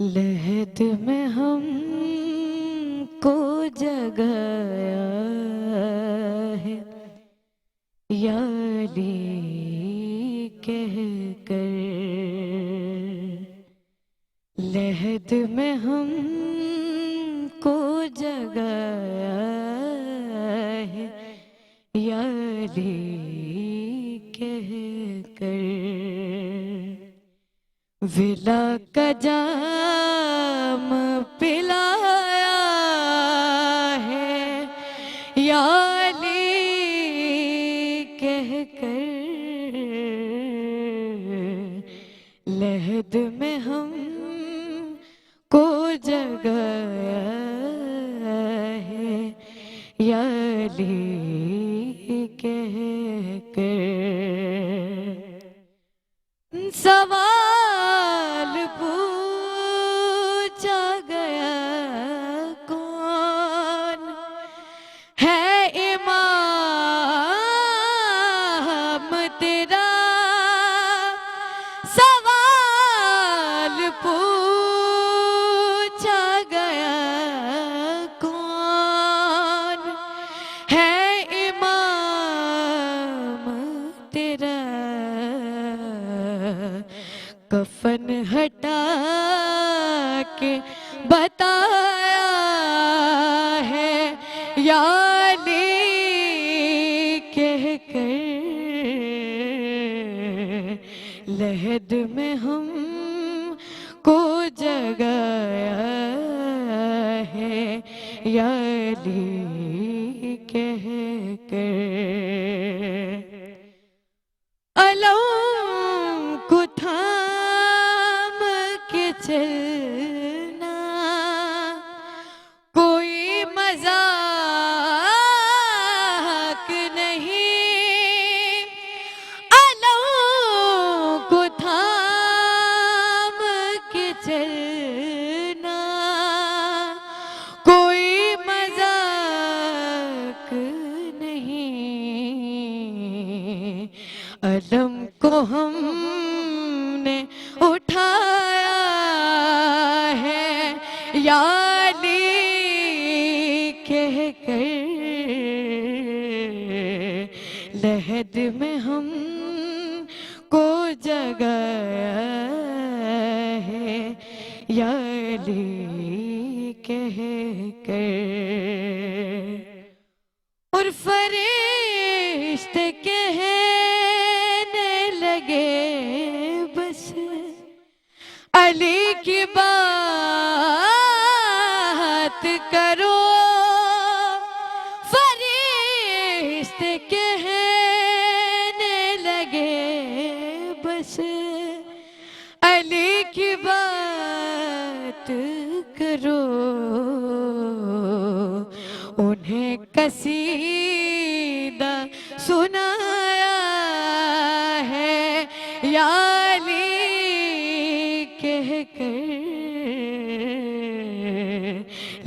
लहद में हम को जगाया है याली कह कर। लहद में हम को जगाया है याली कह कर। विला का जाम पिलाया है याली कह कर। लहद में हम को जगाया है याली कह कर। सवाल पूछा गया कौन है इमाम तेरा। सवाल पूछा गया कौन है इमाम तेरा। कफन हटा के बताया है याली कह कर। लहद में हम को जगाया है याली कह कर। अलम को थाम के चलना कोई मजाक नहीं। अलम को थाम के चलना कोई मजाक नहीं। अलम को हमने उठाया है याली कह कर। लहद में हम को जगाया है याली कह कर। और फरिश्ते कहने लगे बस अली की बात करो। फरिश्ते कहने लगे बस अली की बात करो। उन्हें कसीदा सुनाया है याली कह कर।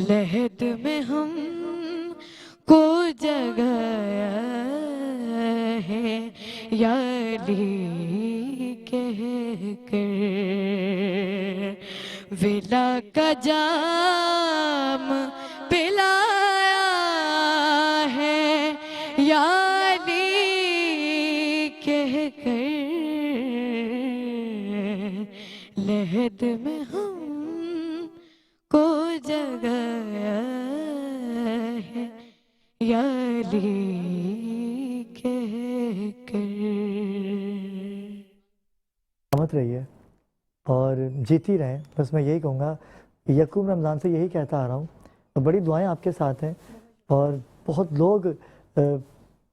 लहद में हम को जगाया है याली कह कर। विला का जाम पिलाया है याली कह कर। लहद में हम को जगाया है याली कह कर। मत रही है और जीती रहें, बस मैं यही कहूँगा। यकूम रमज़ान से यही कहता आ रहा हूँ और बड़ी दुआएं आपके साथ हैं और बहुत लोग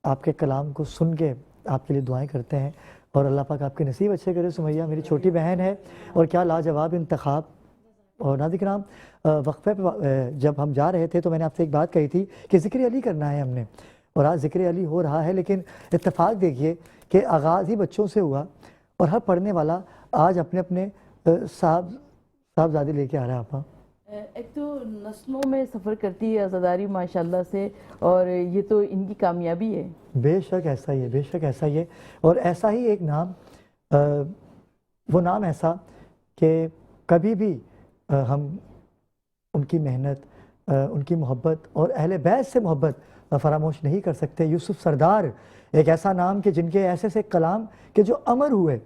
आपके कलाम को सुन के आपके लिए दुआएं करते हैं और अल्लाह पाक आपके नसीब अच्छे करे। सुमैया मेरी छोटी बहन है और क्या लाजवाब इंतखाब। और नाज़रीन वक्फे पे जब हम जा रहे थे तो मैंने आपसे एक बात कही थी कि ज़िक्र अली करना है हमने, और आज ज़िक्र अली हो रहा है। लेकिन इत्तेफाक देखिए कि आगाज़ ही बच्चों से हुआ और हर पढ़ने वाला आज अपने अपने साहबजादे लेके आ रहा है। आपा एक तो नस्लों में सफ़र करती है आज़ादारी माशाल्लाह से, और ये तो इनकी कामयाबी है। बेशक ऐसा ही है, बेशक ऐसा ही है। और ऐसा ही एक नाम, वो नाम ऐसा कि कभी भी हम उनकी मेहनत, उनकी मोहब्बत और अहले बैत से मोहब्बत फरामोश नहीं कर सकते। यूसुफ सरदार एक ऐसा नाम कि जिनके ऐसे ऐसे कलाम के जो अमर हुए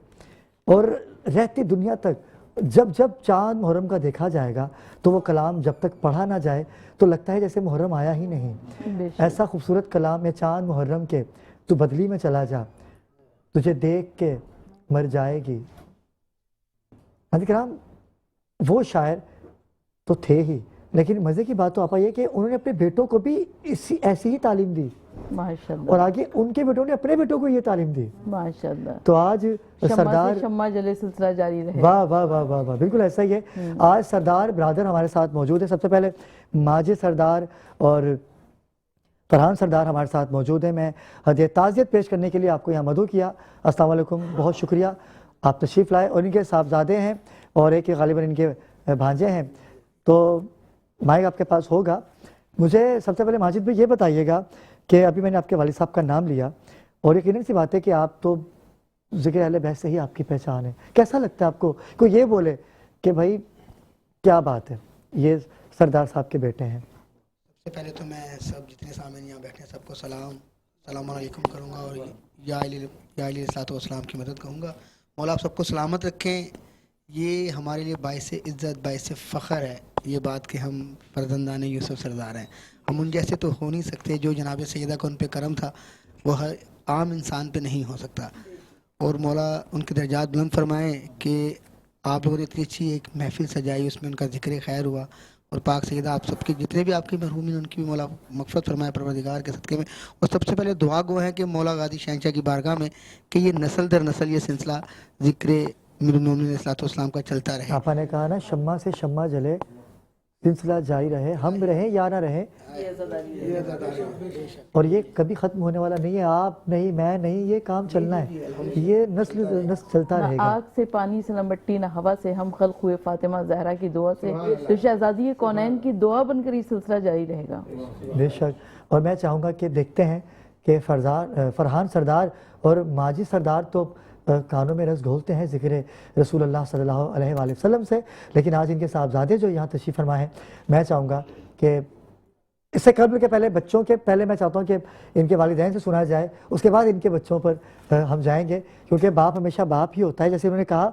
और रहती दुनिया तक, जब जब चाँद मुहर्रम का देखा जाएगा तो वो कलाम जब तक पढ़ा ना जाए तो लगता है जैसे मुहर्रम आया ही नहीं। ऐसा खूबसूरत कलाम है चाँद मुहर्रम के, तू बदली में चला जा, तुझे देख के मर जाएगी। कराम वो शायर तो थे ही, लेकिन मज़े की बात तो आपा ये कि उन्होंने अपने बेटों को भी ऐसी ही तालीम दी माशाल्लाह, और आगे उनके बेटों ने अपने बेटों को ये तालीम दी। माशाल्लाह। तो आज सरदार, शम्मा जले सिलसिला जारी रहे। वाह वाह वाह वाह वाह, बिल्कुल ऐसा ही है। आज सरदार ब्रादर हमारे साथ मौजूद है। सबसे पहले माजिद सरदार और फरहान सरदार हमारे साथ मौजूद हैं। मैं हदिया ताज़ियत पेश करने के लिए आपको यहाँ मदऊ किया। अस्सलाम वालेकुम, बहुत शुक्रिया आप तशरीफ़ लाए। और इनके साहबजादे हैं और एक गालिबन इनके भांजे हैं, तो माइक आपके पास होगा। मुझे सबसे पहले माजिद भाई ये बताइएगा कि अभी मैंने आपके वालिद साहब का नाम लिया और यकीनन सी बात है कि आप तो ज़िक्र अहले बैत से ही आपकी पहचान है। कैसा लगता है आपको कोई ये बोले कि भाई क्या बात है, ये सरदार साहब के बेटे हैं? सबसे पहले तो मैं सब जितने सामने यहाँ बैठे हैं सबको सलाम अलैकुम करूँगा और या अलैहिस्सलाम की मदद कहूँगा। मौला आप सबको सलामत रखें। ये हमारे लिए बाइस इज़्ज़त, बाइस फ़ख्र है ये बात कि हम फर्जंदान यूसुफ सरदार हैं। हम उन जैसे तो हो नहीं सकते, जो जनाब सैयदा का उन पे करम था वो हर आम इंसान पे नहीं हो सकता। और मौला उनके दर्जात बुलंद फरमाएँ कि आप लोगों ने इतनी अच्छी एक महफिल सजाई, उसमें उनका ज़िक्र खैर हुआ और पाक सैयदा आप सबके जितने भी आपके मरहूमीन उनकी भी मौला मग़फ़िरत फरमाए परवरदिगार के सदक़े में। और सबसे पहले दुआ गो है कि मौला गादी शहंशाह की बारगाह में कि ये नस्ल दर नस्ल ये सिलसिला ज़िक्र मीरुल मोमिनीन अलैहिस्सलाम का चलता रहे। आपा ने कहा ना, शम्मा से शम्मा जले सिलसिला जारी रहे, हम रहें या ना रहें, और ये कभी ख़त्म होने वाला नहीं है। आप नहीं, मैं नहीं, ये काम चलना है, ये नस्ल नस्ल चलता रहेगा। आग से पानी से न मट्टी न हवा से हम खल्क़ हुए फातिमा ज़हरा की दुआ से, तो शहज़ादी कौनैन की दुआ बनकर ये सिलसिला जारी रहेगा बेशक। और मैं चाहूँगा कि देखते हैं कि फरहान सरदार और माजिद सरदार तो कानों में रस घोलते हैं ज़िक्र रसूलुल्लाह सल्लल्लाहु अलैहि वसल्लम से, लेकिन आज इनके साहबजादे जो यहाँ तशरीफ़ फरमा हैं, मैं चाहूँगा कि इससे कबल के पहले बच्चों के पहले मैं चाहता हूँ कि इनके वालिदैन से सुना जाए, उसके बाद इनके बच्चों पर हम जाएंगे, क्योंकि बाप हमेशा बाप ही होता है। जैसे उन्होंने कहा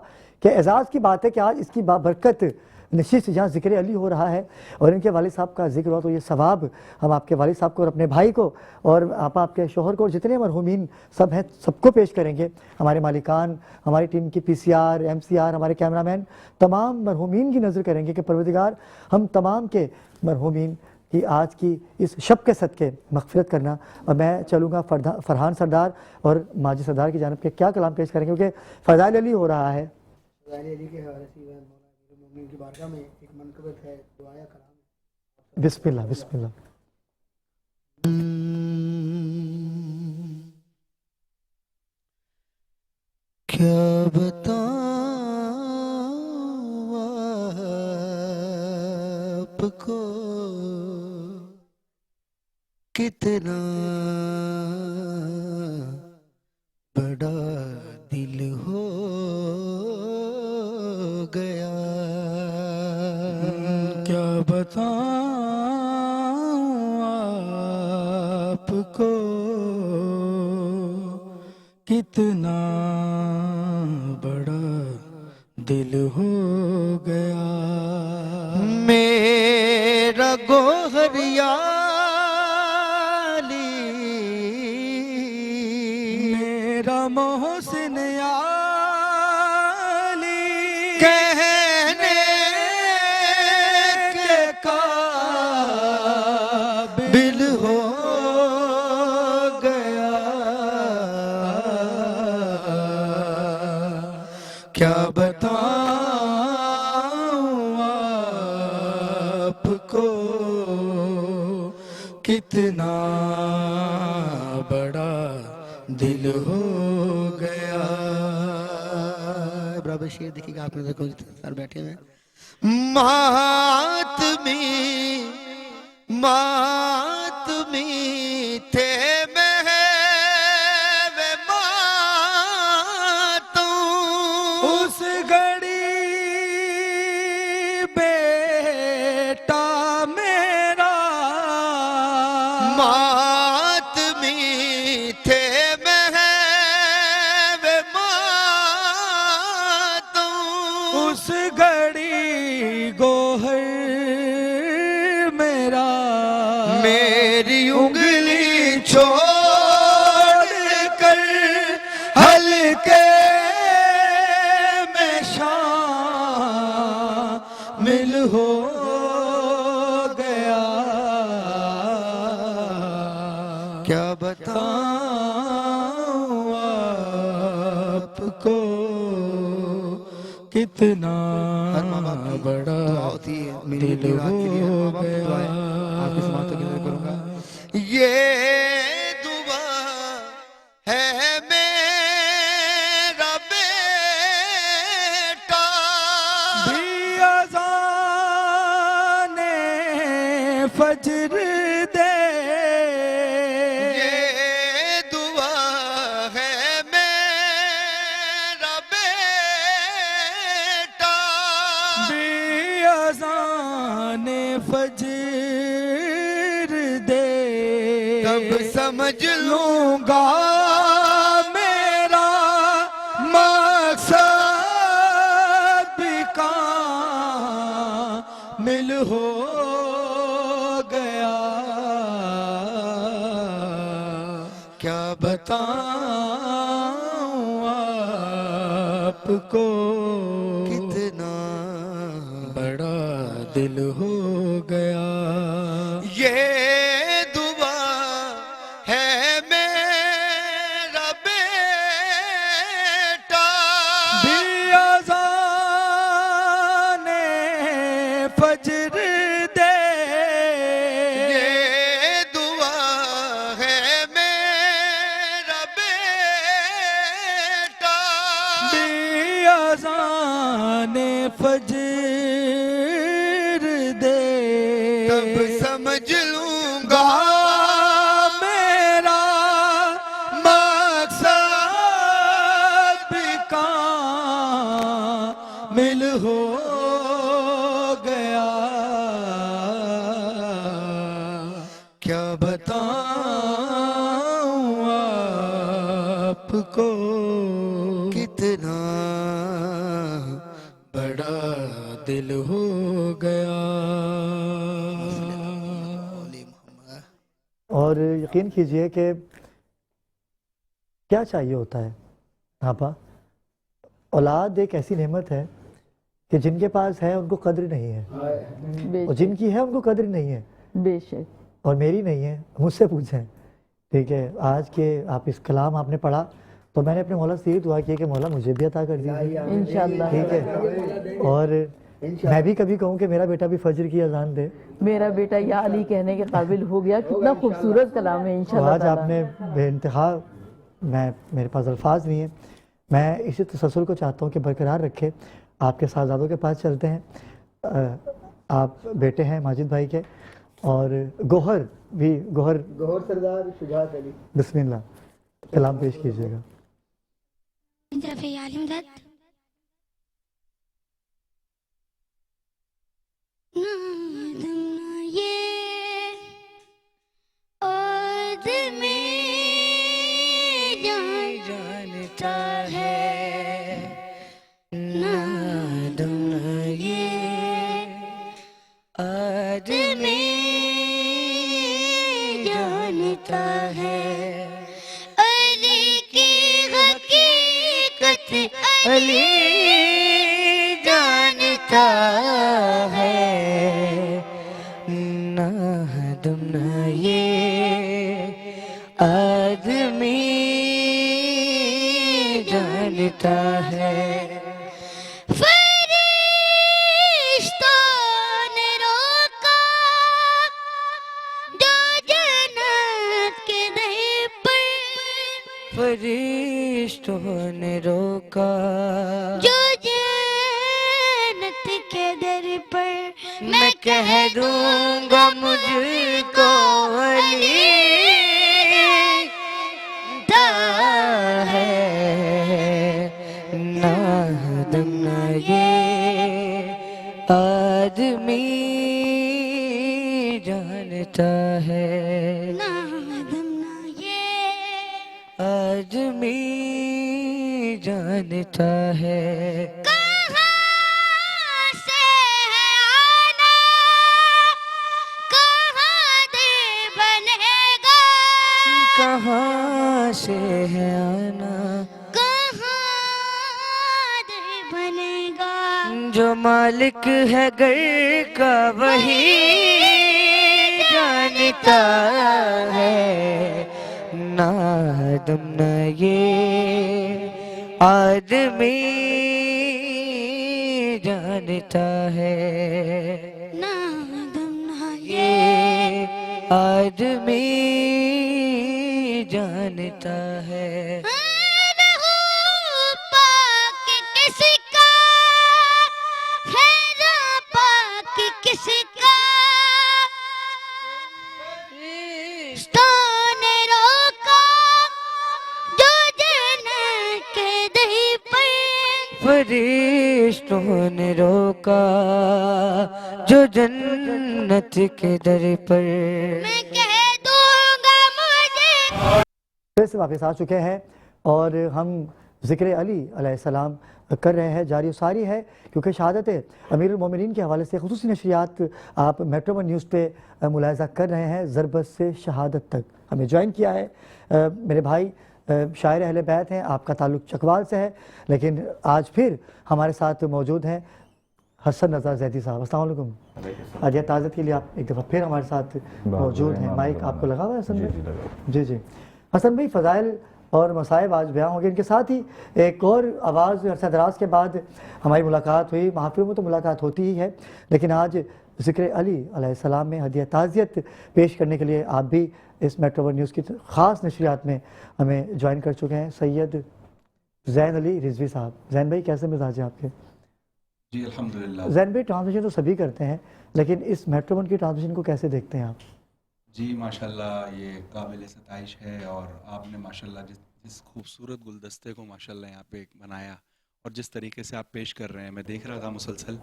कि एजाज़ की बात है कि आज इसकी बरकत नशिस्त जहाँ ज़िक्र अली हो रहा है और इनके वालिद साहब का जिक्र हुआ, तो ये सवाब हम आपके वालिद साहब को और अपने भाई को और आपके शोहर को और जितने मरहूमीन सब हैं सबको पेश करेंगे। हमारे मालिकान, हमारी टीम की PCR, MCR, हमारे कैमरामैन, तमाम मरहूमीन की नज़र करेंगे कि परवरदिगार हम तमाम के मरहूमीन की आज की इस शब के सदके मग़फ़िरत करना। और मैं चलूँगा फरहान सरदार और माजिद सरदार की जानिब के क्या कलाम पेश करेंगे, क्योंकि फ़ज़ाइल अली हो रहा है। फ़ज़ाइल अली के हवाले से मोमिन की बारगाह में एक मनक़बत है, दुआया कलाम। बिस्मिल्लाह बिस्मिल्लाह। क्या बताऊं आपको कितना बड़ा दिल हो गया। क्या बताऊं आपको कितना बड़ा दिल हो गया। मेरा गोहर याली, मेरा मोहसिन याली कहने के काबिल हो गया। क्या बताऊं आपको कितना बड़ा दिल हो गया। बराबर शेर देखिएगा आपने, देखो सर बैठे हुए मातमी थे वे मातूं उस घड़ी बे घड़ी गोहर मेरा मेरी उंगली छोड़ कर हल्के में शामिल हो गया। क्या बताऊं आपको कितना हर माँ बाप की बड़ा दुआ होती है मेरी दिल बेटी रात के लिए, हर हो माँ बाप की दुआ है। गया। आपकी समातों की नजर करूंगा। ये दुआ है मेरा बेटा भी अज़ाने फजर दे, ये दुआ है मेरा बेटा भी अज़ाने फजर दे, तब समझ लूं लूंगा मेरा मकसद भी कामिल हो गया। क्या बताऊं आपको कितना बड़ा दिल हो गया। ये दुआ है मेरा बेटा भी अज़ाने फजर दे, ये दुआ है मेरा बेटा भी अज़ाने फजर दे, तब समझ लूंगा मेरा मकसद भी कामिल हो गया। क्या बताऊं आपको कितना बड़ा दिल हो गया। और यकीन कीजिए कि क्या चाहिए होता है आपा, औलाद एक ऐसी नेमत है कि जिनके पास है उनको कद्र नहीं है, और बेशक जिनकी है उनको कद्र नहीं है। बेशक और मेरी नहीं है, मुझसे पूछें। ठीक है, आज के आप इस कलाम आपने पढ़ा तो मैंने अपने मौला से यही दुआ की कि मौला मुझे भी अता कर दीजिए। इंशाल्लाह ठीक है, और मैं भी कभी कहूँ कि मेरा बेटा भी फजर की अजान दे। मेरा बेटा या अली कहने के काबिल हो गया। कितना खूबसूरत कलाम है तो इंशाल्लाह आज ताला। आपने बेइंतहा, मेरे पास अल्फाज नहीं है, मैं इसी तसल्सल को चाहता हूँ कि बरकरार रखे। आपके साहबजादों के पास चलते हैं। आप बेटे हैं माजिद भाई के, और गोहर सरदार शुजात अली, बिस्मिल्लाह कलाम पेश कीजिएगा। जानता है नादम ये आदमी जानता है अली की हकीकत अली जानता है नादम ये आदमी जानता है। फरिश्तों ने रोका जो जन्नत के दर पर, फरिश्तों ने रोका जो जन्नत के दर पर, मैं कह दूंगा मुझको अली है नादम ना ये आदमी जानता है नादम ना ये आदमी जानता है। कहाँ जो मालिक है घर का वही जानता है, ना आदम न ये आदमी जानता है, ना दम ना ये आदमी जानता है। रहू पाक किसका हैरा पाक किसका ने रोका जो जन्नत के दही पर फरिश्तों ने रोका जो जन्नत के दर पर। मैं कह दूंगा मुझे फिर से वापस आ चुके हैं और हम ज़िक्र अली अलैहिस्सलाम कर रहे हैं, जारी सारी है क्योंकि शहादत अमीरुल मोमिनीन के हवाले से खुसूसी नशरियात आप मेट्रो वन न्यूज़ पे मुलाहिज़ा कर रहे हैं। ज़रबत से शहादत तक हमें ज्वाइन किया है मेरे भाई शायर अहले बैत हैं, आपका ताल्लुक़ चकवाल से है, लेकिन आज फिर हमारे साथ मौजूद हैं हसन रज़ा ज़ैदी साहब। अस्सलाम वालेकुम। अदिया ताज़त के लिए आप एक दफ़ा फिर हमारे साथ मौजूद हैं। माइक आपको लगा हुआ है हसन भाई? जी जी हसन भाई, फ़ज़ाइल और मसाइब आज बयां होंगे। इनके साथ ही एक और आवाज़ अरसा दराज के बाद हमारी मुलाकात हुई। महफिल में तो मुलाकात होती ही है, लेकिन आज ज़िक्र अली अलैहिस्सलाम में हदिया ताज़ियत पेश करने के लिए आप भी इस मेट्रो वन न्यूज़ की ख़ास नशरियात में हमें ज्वाइन कर चुके हैं। सैयद ज़ैन अली रिजवी साहब। ज़ैन भाई, कैसे मिजाज है आपके? जी अल्हम्दुलिल्लाह। ज़ैन भाई, ट्रांसमिशन तो सभी करते हैं, लेकिन इस मेट्रो वन की ट्रांसमिशन को कैसे देखते हैं आप? जी माशाल्लाह, ये काबिल सताइश है और आपने माशाल्लाह जिस खूबसूरत गुलदस्ते को माशाल्लाह यहाँ पे बनाया और जिस तरीके से आप पेश कर रहे हैं, मैं देख रहा था मुसलसल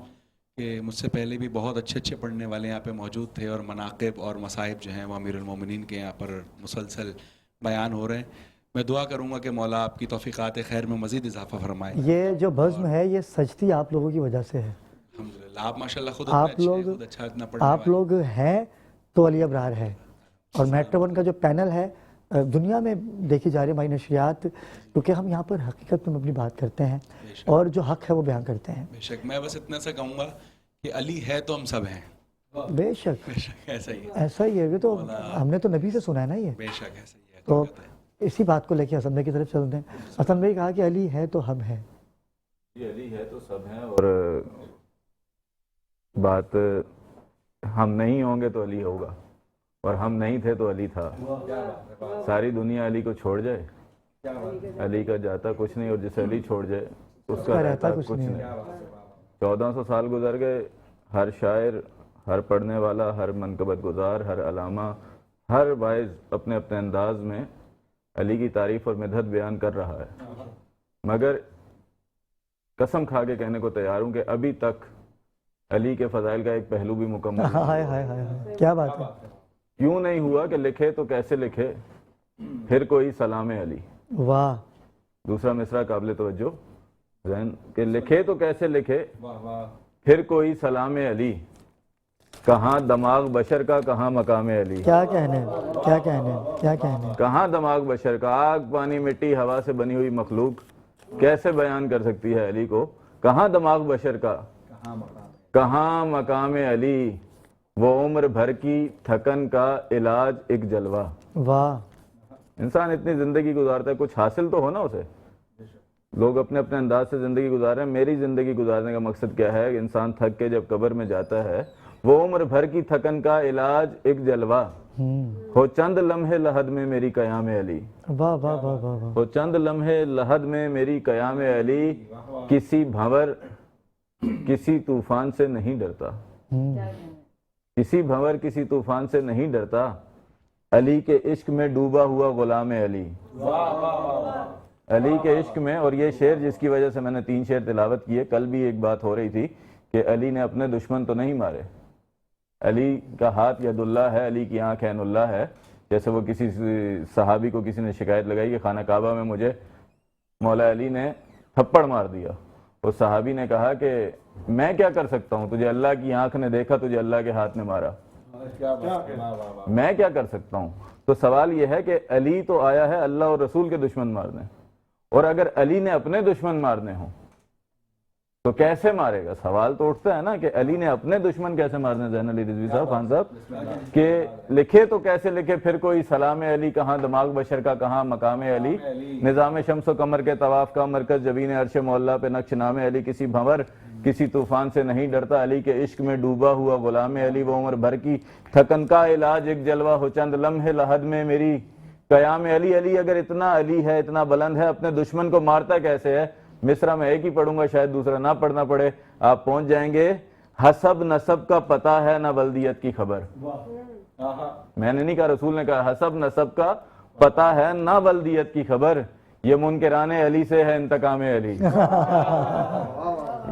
कि मुझसे पहले भी बहुत अच्छे पढ़ने वाले यहाँ पे मौजूद थे और मनाक़िब और मसाइब जो हैं वो अमीरुल मोमिनीन के यहाँ पर मुसलसल बयान हो रहे हैं। मैं दुआ करूँगा कि मौला आपकी तौफ़ीक़ात खैर में मज़ीद इजाफ़ा फरमाए। ये जो बज़्म है ये सजती आप लोगों की वजह से है। अल्हम्दुलिल्लाह, आप माशाल्लाह खुद आप इतने अच्छे हैं, लोग खुद अच्छा इतना पढ़ने आप वाले। लोग हैं तो अली अबरार है। और मेट्रो वन का जो पैनल है दुनिया में देखी जा रही हमारी नशरियात, क्योंकि हम यहाँ पर हकीकत में अपनी बात करते हैं और जो हक है वो बयान करते हैं। बेशक, मैं बस इतना सा कहूँगा कि अली है तो हम सब हैं। बेशक बेशक ऐसा ही है, ऐसा ही है। ये तो हमने तो नबी से सुना है ना ये। बेशक ऐसा ही है। तो इसी बात को लेकर हसन भाई की तरफ चलते हैं। हसन भाई कहा कि अली है तो हम हैं। ये अली है तो सब हैं, और बात हम नहीं होंगे तो अली होगा, और हम नहीं थे तो अली था। सारी दुनिया अली को छोड़ जाए, अली का जाता कुछ नहीं, और जिसे अली छोड़ जाए उसका रहता कुछ नहीं। 1400 साल गुजर गए, हर शायर, हर पढ़ने वाला, हर मनकबत गुजार, हर अलामा, हर वाइज अपने अपने अंदाज में अली की तारीफ और मदद बयान कर रहा है। मगर कसम खा के कहने को तैयार हूँ कि अभी तक अली के फ़ज़ाइल का एक पहलू भी मुकम्मल नहीं। हाय हाय हाय, क्या बात है। क्यों नहीं हुआ कि लिखे तो कैसे लिखे, फिर कोई सलाम अली। वाह। दूसरा मिसरा काबिल तवज्जो ज़हन के लिखे तो कैसे लिखे, फिर कोई सलाम अली। कहाँ दमाग बशर का, कहाँ मकाम अली। क्या कहने, क्या कहने, क्या कहने। कहाँ दमाग बशर का, आग पानी मिट्टी हवा से बनी हुई मखलूक कैसे बयान कर सकती है अली को। कहाँ दमाग बशर का, कहाँ मकाम अली। वो उम्र भर की थकन का इलाज एक जलवा। वाह। इंसान इतनी ज़िंदगी गुजारता है, कुछ हासिल तो हो ना उसे। लोग अपने अपने अंदाज से ज़िंदगी गुजार रहे हैं। मेरी ज़िंदगी गुजारने का मकसद क्या है? इंसान थक के जब कब्र में जाता है, वो उम्र भर की थकन का इलाज एक जलवा। हो चंद लम्हे लहद में मेरी कयाम अली। वाह वाह वाह वाह वाह। हो चंद लम्हे लहद में मेरी कयाम अली। किसी भंवर किसी तूफान से नहीं डरता, किसी भंवर किसी तूफान से नहीं डरता। अली के इश्क में डूबा हुआ गुलाम अली। अली के इश्क में। और ये शेर जिसकी वजह से मैंने 3 शेर तिलावत किए। कल भी एक बात हो रही थी कि अली ने अपने दुश्मन तो नहीं मारे। अली का हाथ यदुल्ला है, अली की आंख ऐनुल्लाह है। जैसे वो किसी सहाबी को किसी ने शिकायत लगाई कि खाना काबा में मुझे मौला अली ने थप्पड़ मार दिया। उस सहाबी ने कहा कि मैं क्या कर सकता हूँ, तुझे अल्लाह की आंख ने देखा, तुझे अल्लाह के हाथ ने मारा, मैं क्या कर सकता हूँ। तो सवाल यह है कि अली तो आया है अल्लाह और रसूल के दुश्मन मारने, और अगर अली ने अपने दुश्मन मारने हों तो कैसे मारेगा? सवाल तो उठता है ना कि अली ने अपने दुश्मन कैसे मारने, ज़ैन अली रिजवी साहब, खान साहब, के लिखे तो कैसे लिखे? फिर कोई सलाम अली कहाँ, दिमाग बशर का कहाँ, मकाम अली, निज़ाम शम्स व कमर के तवाफ का मरकज, जबीन अर्श मौला पे नक्श नाम अली, किसी भंवर किसी तूफान से नहीं डरता, अली के इश्क में डूबा हुआ गुलाम अली, वो उम्र भर की थकन का इलाज एक जलवा हो चंद लम्हे लहद में मेरी कयाम अली। अली अगर इतना अली है, इतना बुलंद है, अपने दुश्मन को मारता कैसे है? मिसरा में एक ही पढ़ूंगा, शायद दूसरा ना पढ़ना पड़े, आप पहुंच जाएंगे। हसब नसब का पता है ना बल्दियत की खबर। मैंने नहीं कहा, रसूल ने कहा, हसब नसब का पता है ना बल्दियत की खबर, ये मुनकिराने अली से है इंतकाम अली।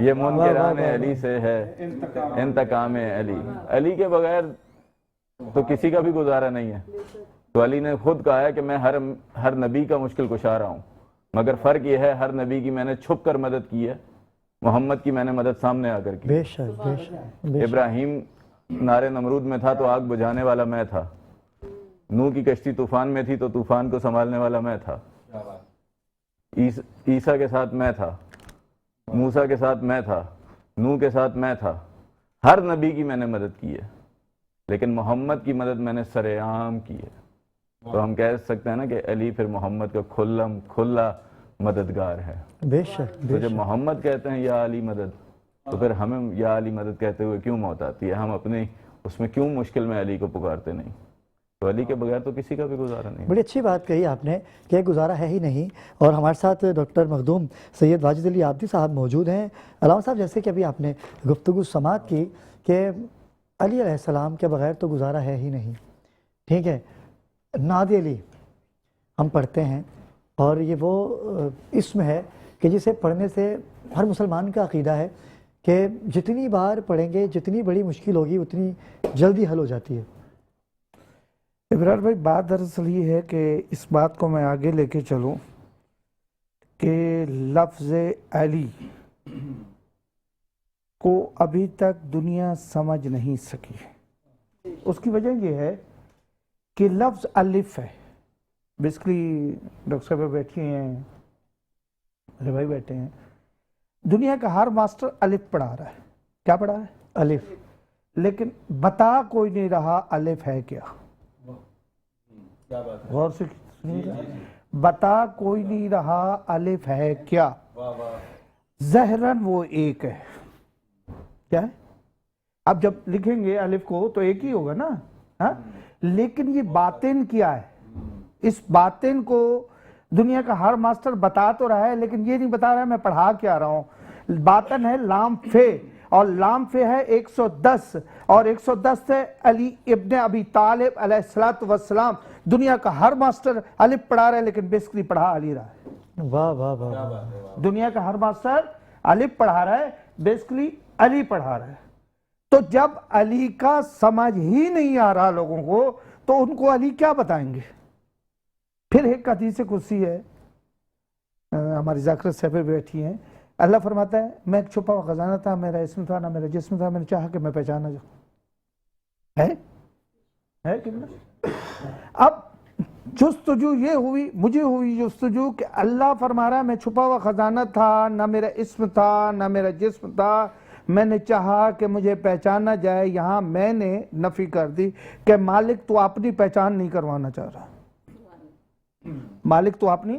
ये मुनकिराने अली से है इंतकाम अली। अली के बगैर तो किसी का भी गुजारा नहीं है। तो अली ने खुद कहा है कि मैं हर नबी का मुश्किल कुशा रहा हूँ, मगर फ़र्क यह है हर नबी की मैंने छुप कर मदद की है, मोहम्मद की मैंने मदद सामने आकर की। बेशक बेशक। इब्राहिम नारे नमरूद में था तो आग बुझाने वाला मैं था, नूह की कश्ती तूफान में थी तो तूफान को संभालने वाला मैं था, ईसा के साथ मैं था, मूसा के साथ मैं था, नूह के साथ मैं था। हर नबी की मैंने मदद की है, लेकिन मोहम्मद की मदद मैंने सरेआम की है। तो हम कह सकते हैं ना कि अली फिर मोहम्मद का खुला मददगार है। बेशक तो जब मोहम्मद कहते हैं या अली मदद, तो फिर हमें या अली मदद कहते हुए क्यों मौत आती है? हम अपने उसमें क्यों मुश्किल में अली को पुकारते नहीं? तो अली के बगैर तो किसी का भी गुजारा नहीं। बड़ी अच्छी बात कही आपने कि गुजारा है ही नहीं। और हमारे साथ डॉक्टर मखदूम सैयद वाजिद अली आबदी साहब मौजूद हैं। अलामा साहब, जैसे कि अभी आपने गुफ्तगू समात की कि अली अलैहिस्सलाम के बगैर तो गुजारा है ही नहीं, ठीक है। नाद अली हम पढ़ते हैं और ये वो इसम है कि जिसे पढ़ने से हर मुसलमान का अक़ीदा है कि जितनी बार पढ़ेंगे, जितनी बड़ी मुश्किल होगी, उतनी जल्दी हल हो जाती है। इब्रार भाई, बात दरअसल ये है कि इस बात को मैं आगे लेके चलूं कि लफ्ज़ अली को अभी तक दुनिया समझ नहीं सकी। उसकी वजह यह है कि लफ्ज़ अलिफ है। बेसिकली डॉक्टर साहब बैठी हैं, मेरे भाई बैठे हैं, दुनिया का हर मास्टर अलिफ पढ़ा रहा है। क्या पढ़ा है? अलिफ। लेकिन बता कोई नहीं रहा अलिफ है क्या। गौर से सुनिएगा, बता कोई नहीं रहा अलिफ है क्या। ज़हरन वो एक है। क्या है? अब जब लिखेंगे अलिफ को तो एक ही होगा ना, हाँ? लेकिन ये बातिन क्या है? इस बातिन को दुनिया का हर मास्टर बता तो रहा है, लेकिन ये नहीं बता रहा है मैं पढ़ा क्या रहा हूं। बातिन है लाम फे, और लाम फे है 110, और 110 से अली इब्ने अबी तालिब अलैहिस्सलातु वस्सलाम। दुनिया का हर मास्टर अलिफ पढ़ा रहा है, लेकिन बेसिकली पढ़ा अली रहा है। वाह वाह वाह। दुनिया का हर मास्टर अलिफ पढ़ा रहा है, बेसिकली अली पढ़ा रहा है। तो जब अली का समझ ही नहीं आ रहा लोगों को, तो उनको अली क्या बताएंगे? फिर एक हदीस कुर्सी है, हमारी ज़ाकिर साहब बैठी हैं, अल्लाह फरमाता है मैं एक छुपा हुआ खजाना था, मेरा इसम था ना मेरा जिस्म था, मैंने चाहा कि मैं पहचाना जाऊं। है कि नहीं? अब जुस्तजू ये हुई, मुझे हुई जुस्तजू कि अल्लाह फरमा रहा है मैं छुपा हुआ खजाना था, ना मेरा इसम था ना मेरा जिस्म था, मैंने चाहा कि मुझे पहचाना जाए। यहाँ मैंने नफी कर दी कि मालिक तो अपनी पहचान नहीं करवाना चाह रहा, मालिक तो अपनी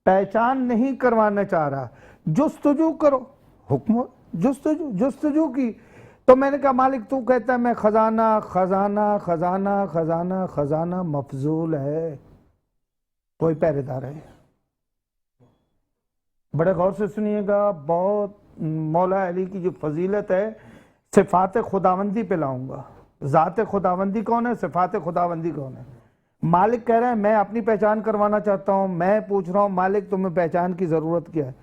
पहचान नहीं करवाना चाह रहा। जुस्तजू करो, हुक्म जुस्तजू की। तो मैंने कहा मालिक तू कहता है मैं खजाना खजाना खजाना खजाना खजाना मफजूल है, कोई पहरेदार है। बड़े गौर से सुनिएगा, बहुत मौला अली की जो फजीलत है, सिफात खुदावंदी पे लाऊंगा। ज़ात खुदावंदी कौन है, सिफात खुदावंदी कौन है। मालिक कह रहा है मैं अपनी पहचान करवाना चाहता हूं, मैं पूछ रहा हूं मालिक तुम्हें पहचान की जरूरत क्या है,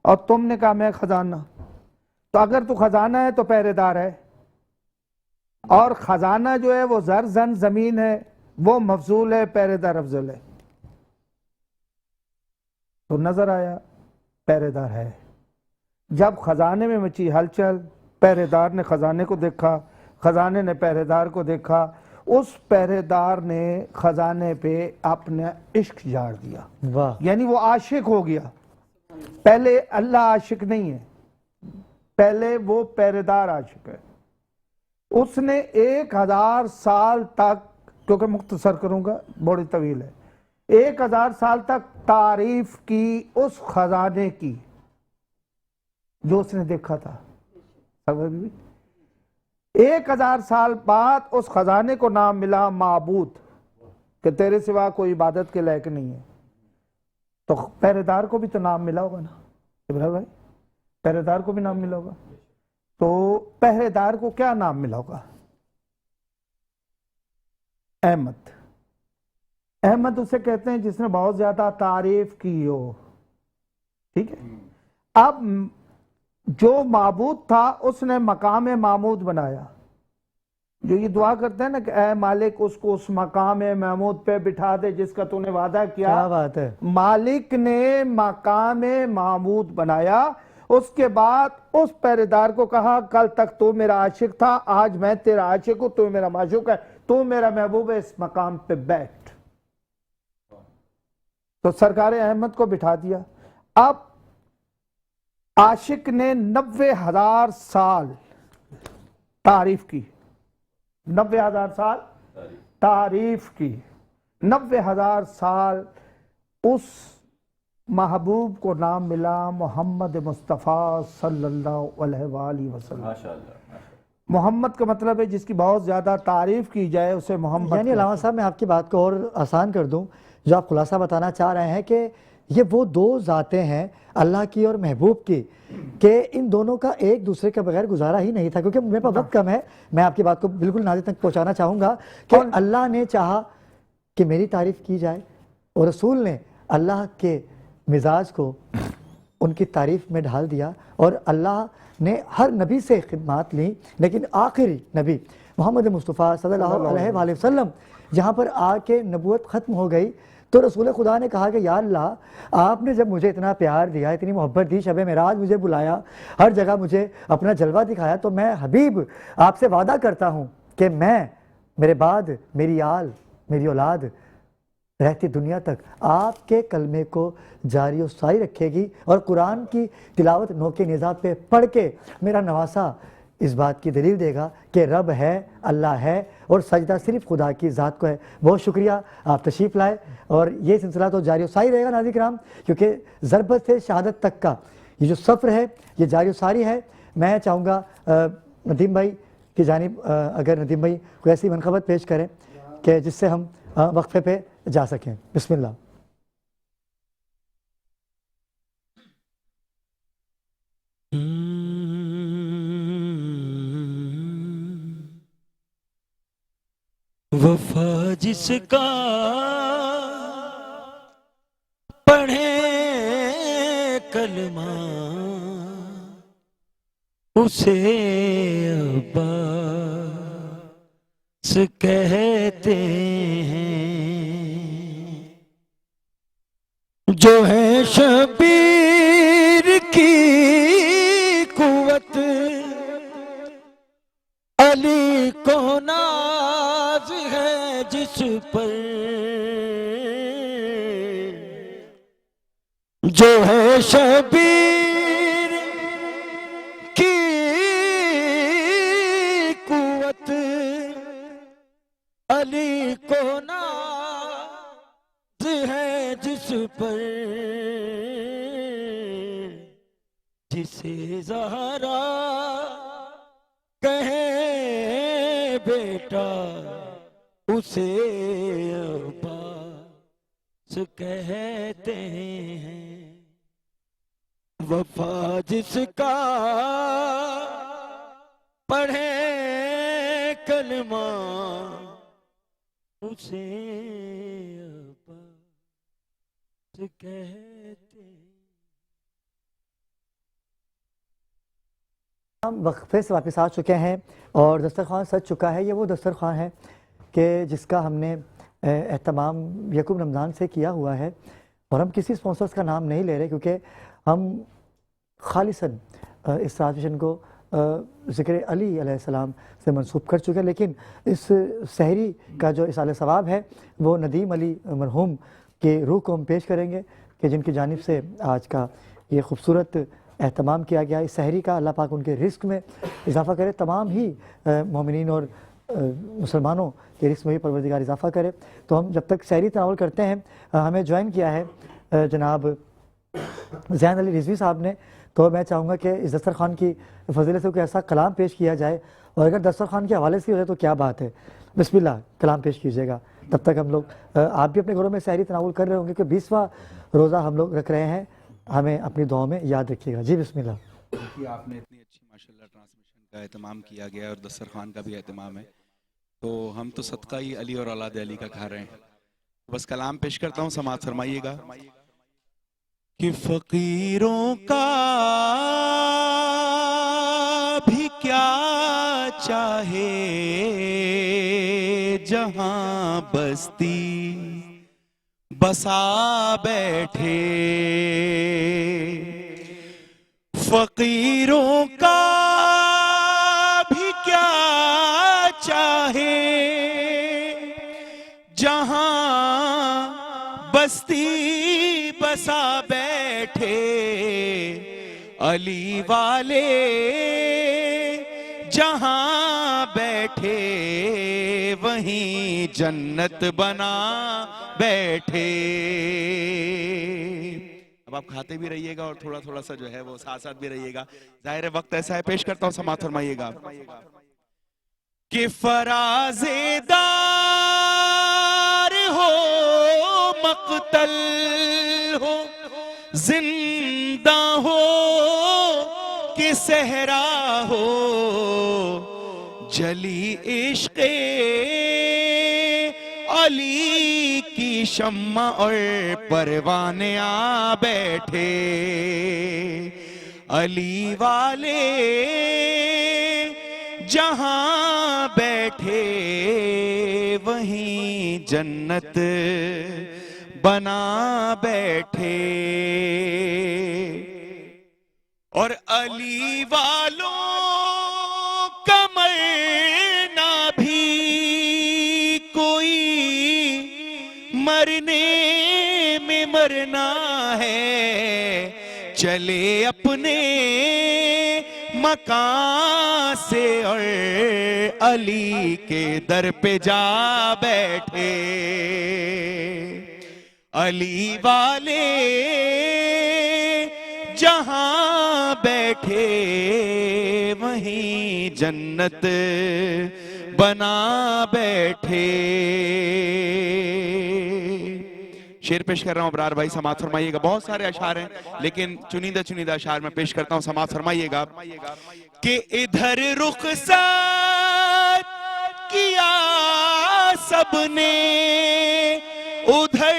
और तुमने कहा मैं खजाना। तो अगर तू खजाना है तो पहरेदार है, और खजाना जो है वो जर जमीन है, वो मफजूल है, पहरेदार अफजल है। तो नजर आया पहरेदार है। जब खजाने में मची हलचल, पहरेदार ने खजाने को देखा, खजाने ने पहरेदार को देखा, उस पहरेदार ने खजाने पे अपने इश्क झाड़ दिया। वाह। यानी वो आशिक हो गया। पहले अल्लाह आशिक नहीं है, पहले वो पहरेदार आशिक है, उसने 1000 साल तक, क्योंकि मुख्तसर करूंगा बड़ी तवील है, 1000 साल तक तारीफ की उस खजाने की जो उसने देखा था। 1000 साल बाद उस खजाने को नाम मिला माबूद, कि तेरे सिवा कोई इबादत के लायक नहीं है। तो पहरेदार को भी तो नाम मिला होगा ना इब्राहिम भाई, पहरेदार को भी नाम मिला होगा। तो पहरेदार को क्या नाम मिला होगा? अहमद। अहमद उसे कहते हैं जिसने बहुत ज्यादा तारीफ की हो, ठीक है। अब जो माबूद था उसने मकाम महमूद बनाया, जो ये दुआ करते हैं ना कि ऐ मालिक उसको उस मकाम महमूद पे बिठा दे जिसका तूने वादा किया। क्या बात है। मालिक ने मकाम महमूद बनाया। उसके बाद उस पहरेदार को कहा कल तक तू मेरा आशिक था, आज मैं तेरा आशिक हूं, तू मेरा माशूक है, तू मेरा महबूब है, इस मकाम पे बैठ। तो सरकार अहमद को बिठा दिया। अब आशिक ने 90,000 साल तारीफ की, 90,000 साल तारीफ की, 90,000 साल उस महबूब को नाम मिला मोहम्मद मुस्तफ़ा सल्लल्लाहु अलैहि वसल्लम। मोहम्मद का मतलब है जिसकी बहुत ज्यादा तारीफ की जाए उसे मोहम्मद। यानी अलामा साहब मैं आपकी बात को और आसान कर दूं, जो आप खुलासा बताना चाह रहे हैं कि ये वो दो ज़ातें हैं अल्लाह की और महबूब की, कि इन दोनों का एक दूसरे के बगैर गुजारा ही नहीं था। क्योंकि मेरे पास वक्त कम है, मैं आपकी बात को बिल्कुल नाज़िर तक पहुंचाना चाहूँगा कि अल्लाह ने चाहा कि मेरी तारीफ़ की जाए और रसूल ने अल्लाह के मिजाज को उनकी तारीफ़ में ढाल दिया, और अल्लाह ने हर नबी से खिदमत ली, लेकिन आखिरी नबी मोहम्मद मुस्तफ़ा सल्लल्लाहु अलैहि वसल्लम जहाँ पर आके नबूवत ख़त्म हो गई, तो रसूल खुदा ने कहा कि या अल्लाह आपने जब मुझे इतना प्यार दिया, इतनी मोहब्बत दी, शब मेराज मुझे बुलाया, हर जगह मुझे अपना जलवा दिखाया, तो मैं हबीब आपसे वादा करता हूँ कि मैं मेरे बाद मेरी आल मेरी औलाद रहती दुनिया तक आपके कलमे को जारी और सारी रखेगी, और कुरान की तिलावत नोके निज़ाब पे पढ़ के मेरा नवासा इस बात की दलील देगा कि रब है, अल्लाह है, और सजदा सिर्फ खुदा की ज़ात को है। बहुत शुक्रिया आप तशरीफ़ लाए, और ये सिलसिला तो जारी सारी रहेगा नाज़रीन किराम, क्योंकि ज़रबत से शहादत तक का ये जो सफ़र है ये जारी सारी है। मैं चाहूँगा नदीम भाई की जानिब अगर नदीम भाई कोई ऐसी मनखबत पेश करें कि जिससे हम वक्फे पे जा सकें। बिस्मिल्लाह। वफा जिसका पढ़े कलमा उसे अब्बास कहते हैं, जो है शबीर की कुवत अली को नाज है जिस पर, जो है शबीर की कुवत अली को नाज है जिस पर, जिसे ज़हरा कहे बेटा उसे अब्बास कहते हैं, वफा जिसका पढ़े कलमा उसे अब्बास कहते हैं। हम वक्फे से वापस आ चुके हैं और दस्तरखान सज चुका है। ये वो दस्तरखान है कि जिसका हमने एहतमाम यकूम रमज़ान से किया हुआ है, और हम किसी स्पॉन्सर्स का नाम नहीं ले रहे क्योंकि हम खालिसन इस ट्रांसमिशन को ज़िक्र अली अलैहिस्सलाम से मंसूब कर चुके हैं। लेकिन इस सहरी का जो इसाले सवाब है वो नदीम अली मरहूम के रूह को हम पेश करेंगे कि जिनकी जानिब से आज का ये खूबसूरत एहतमाम किया गया इस सहरी का। अल्लाह पाक उनके रिस्क में इजाफ़ा करे, तमाम ही मोमिनीन और मुसलमानों के रिस्क में भी परवरदिगार इजाफ़ा करे। तो हम जब तक सहरी तनावल करते हैं, हमें ज्वाइन किया है जनाब ज़ैन अली रिजवी साहब ने। तो मैं चाहूँगा कि इस दस्तरखान की फजीलत से कोई ऐसा कलाम पेश किया जाए, और अगर दस्तरखान के हवाले से हो जाए तो क्या बात है। बिस्मिल्लाह, कलाम पेश कीजिएगा। तब तक हम लोग, आप भी अपने घरों में सहरी तनावुल कर रहे होंगे कि 20वां रोज़ा हम लोग रख रहे हैं, हमें अपनी दुआओं में याद रखिएगा। जी बिस्मिल्लाह। कि आपने इतनी अच्छी माशाल्लाह ट्रांसमिशन का एहतमाम किया गया और दस्तरखान का भी एहतमाम है, तो हम तो सदका ही अली और औलाद अली का खा रहे हैं। बस कलाम पेश करता हूँ, समाअत फरमाइएगा। कि फकीरों का भी क्या चाहे जहां बस्ती बसा बैठे, फकीरों का भी क्या चाहे जहां बस्ती बसा बैठे, अली वाले जहां बैठे वहीं जन्नत बना बैठे। अब आप खाते भी रहिएगा और थोड़ा थोड़ा सा जो है वो साथ साथ भी रहिएगा। जाहिर है वक्त ऐसा है, पेश करता हूं, समाअत फरमाइएगा। कि फराज़ेदार हो मक़तल हो, जिंदा हो कि सहरा हो, जली इश्क़े अली की शम्मा और परवाने आ बैठे, अली वाले जहां बैठे वहीं जन्नत बना बैठे। और अली वालों का मरना भी कोई मरने में मरना है, चले अपने मकान से और अली के दर पे जा बैठे, अली वाले जहां बैठे वहीं जन्नत बना बैठे। शेर पेश कर रहा हूं अबरार भाई, समाअत फरमाइएगा। बहुत सारे अशार हैं लेकिन चुनिंदा चुनिंदा अशार में पेश करता हूं, समाअत फरमाइएगा। कि इधर रुखसात किया सबने, उधर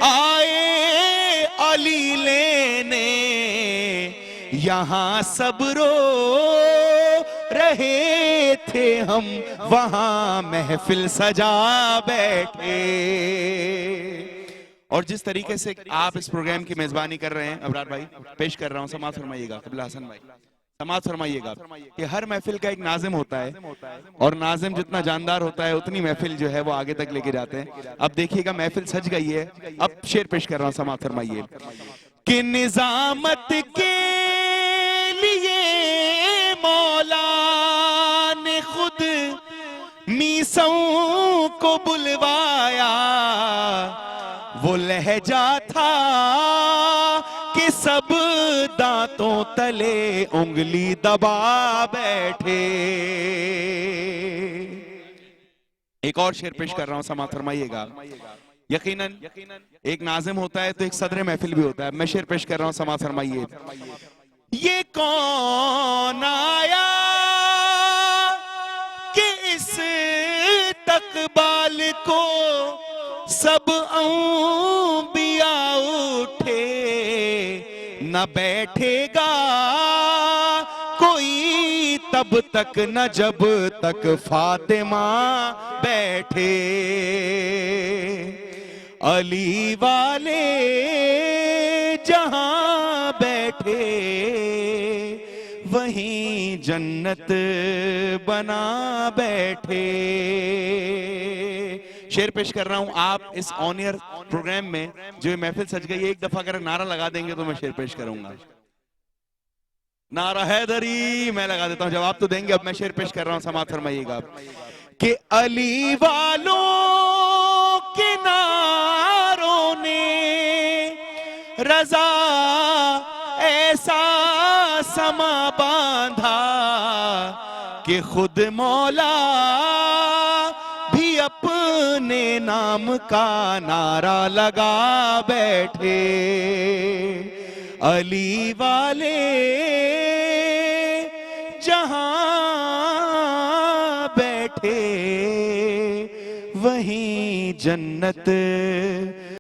आए अली लेने, यहां सब रो रहे थे हम, वहां महफिल सजा बैठे। और जिस तरीके से आप इस प्रोग्राम की मेजबानी कर रहे हैं अबरार भाई, पेश कर रहा हूं, समाअत फरमाइएगा। क़िबला हसन भाई, समाअत फरमाइएगा। कि हर महफिल का एक नाजिम होता है और नाजिम जितना जानदार होता है उतनी महफिल जो है वो आगे तक लेके जाते हैं। अब देखिएगा महफिल सज गई है, अब शेर पेश कर रहा हूं, समाअत फरमाइए। कि निजामत के लिए मौला ने खुद मीसों को बुलवाया, वो लहजा था कि सब दांतों तले उंगली दबा बैठे। एक और शेर पेश कर रहा हूं, समाअत फरमाइएगा। यकीनन एक नाजिम होता है तो एक सदर महफिल भी होता है। मैं शेर पेश कर रहा हूं, समाअत फरमाइए। ये कौन आया कि इस तकबाल को सब अंबिया उठे, न बैठेगा कोई तब तक न जब तक फातिमा बैठे, अली वाले जहां बैठे वहीं जन्नत बना बैठे। शेर पेश कर रहा हूं। आप इस ऑनियर प्रोग्राम में जो महफिल सज गई, एक दफा अगर नारा लगा देंगे तो मैं शेर पेश करूंगा। नारा हैदरी। मैं लगा देता हूं, जवाब तो देंगे, अब मैं शेर पेश कर रहा हूं, समाप्त फरमाइएगा। कि अली वालों के नारों ने रजा ऐसा समा बांधा कि खुद मौला भी अपने नाम का नारा लगा बैठे। अली वाले जहां बैठे वहीं जन्नत